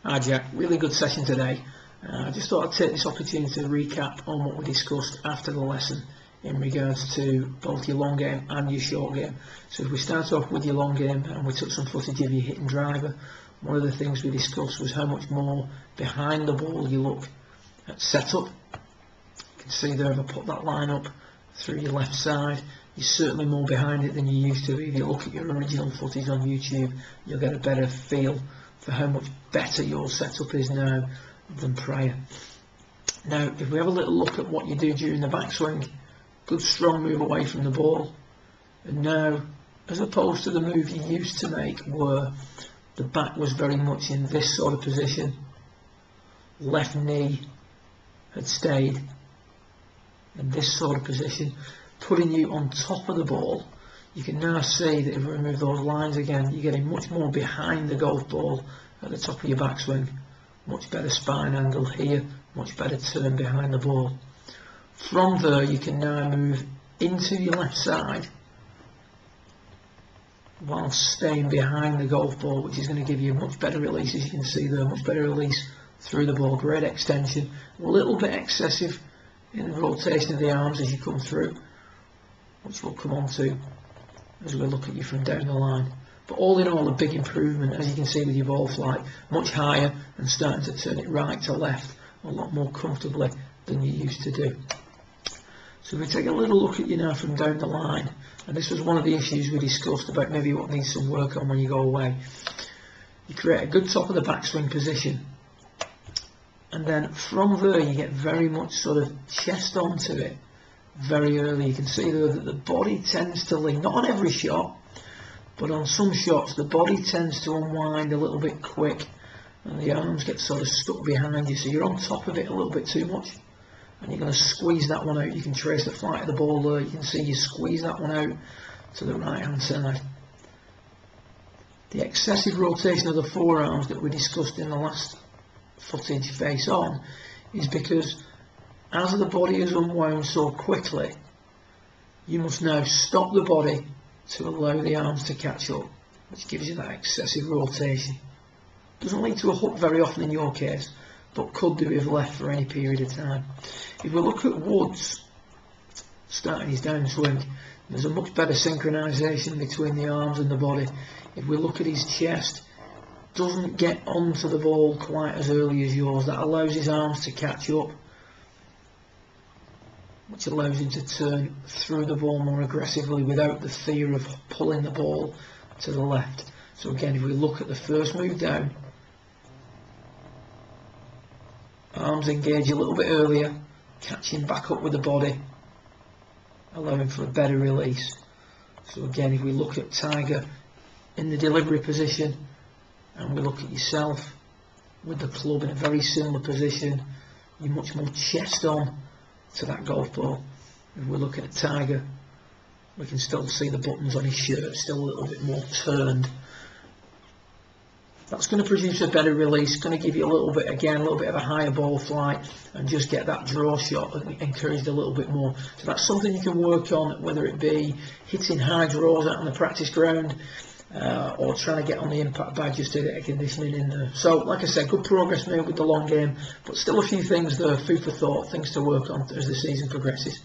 Hi Jack, really good session today. I just thought I'd take this opportunity to recap on what we discussed after the lesson in regards to both your long game and your short game. So if we start off with your long game and we took some footage of your hitting driver, one of the things we discussed was how much more behind the ball you look at setup. You can see there if I put that line up through your left side, you're certainly more behind it than you used to. If you look at your original footage on YouTube, you'll get a better feel for how much better your setup is now than prior. Now, if we have a little look at what you do during the backswing, good strong move away from the ball, and now, as opposed to the move you used to make where the back was very much in this sort of position, left knee had stayed in this sort of position, putting you on top of the ball. You can now see that if we remove those lines again, you're getting much more behind the golf ball at the top of your backswing. Much better spine angle here, much better turn behind the ball. From there, you can now move into your left side while staying behind the golf ball, which is going to give you a much better release, as you can see there, much better release through the ball. Great extension, a little bit excessive in the rotation of the arms as you come through, which we'll come on to as we look at you from down the line. But all in all, a big improvement, as you can see with your ball flight, much higher and starting to turn it right to left a lot more comfortably than you used to do. So if we take a little look at you now from down the line, and this was one of the issues we discussed about maybe what needs some work on when you go away. You create a good top of the backswing position, and then from there you get very much sort of chest onto it very early. You can see there that the body tends to lean, not on every shot, but on some shots the body tends to unwind a little bit quick and the arms get sort of stuck behind you, so you're on top of it a little bit too much and you're going to squeeze that one out. You can trace the flight of the ball there, you can see you squeeze that one out to the right hand side. The excessive rotation of the forearms that we discussed in the last footage face on is because as the body is unwound so quickly, you must now stop the body to allow the arms to catch up, which gives you that excessive rotation. Doesn't lead to a hook very often in your case, but could do if left for any period of time. If we look at Woods starting his downswing, there's a much better synchronisation between the arms and the body. If we look at his chest, doesn't get onto the ball quite as early as yours. That allows his arms to catch up, which allows him to turn through the ball more aggressively without the fear of pulling the ball to the left. So again, if we look at the first move down, arms engage a little bit earlier, catching back up with the body, allowing for a better release. So again, if we look at Tiger in the delivery position and we look at yourself with the club in a very similar position, you're much more chest on to that golf ball. If we look at Tiger, we can still see the buttons on his shirt still a little bit more turned. That's going to produce a better release, going to give you a little bit, again, a little bit of a higher ball flight and just get that draw shot encouraged a little bit more. So that's something you can work on, whether it be hitting high draws out on the practice ground or trying to get on the impact badge just to get a conditioning in there. So like I said, good progress made with the long game, but still a few things there, food for thought, things to work on as the season progresses.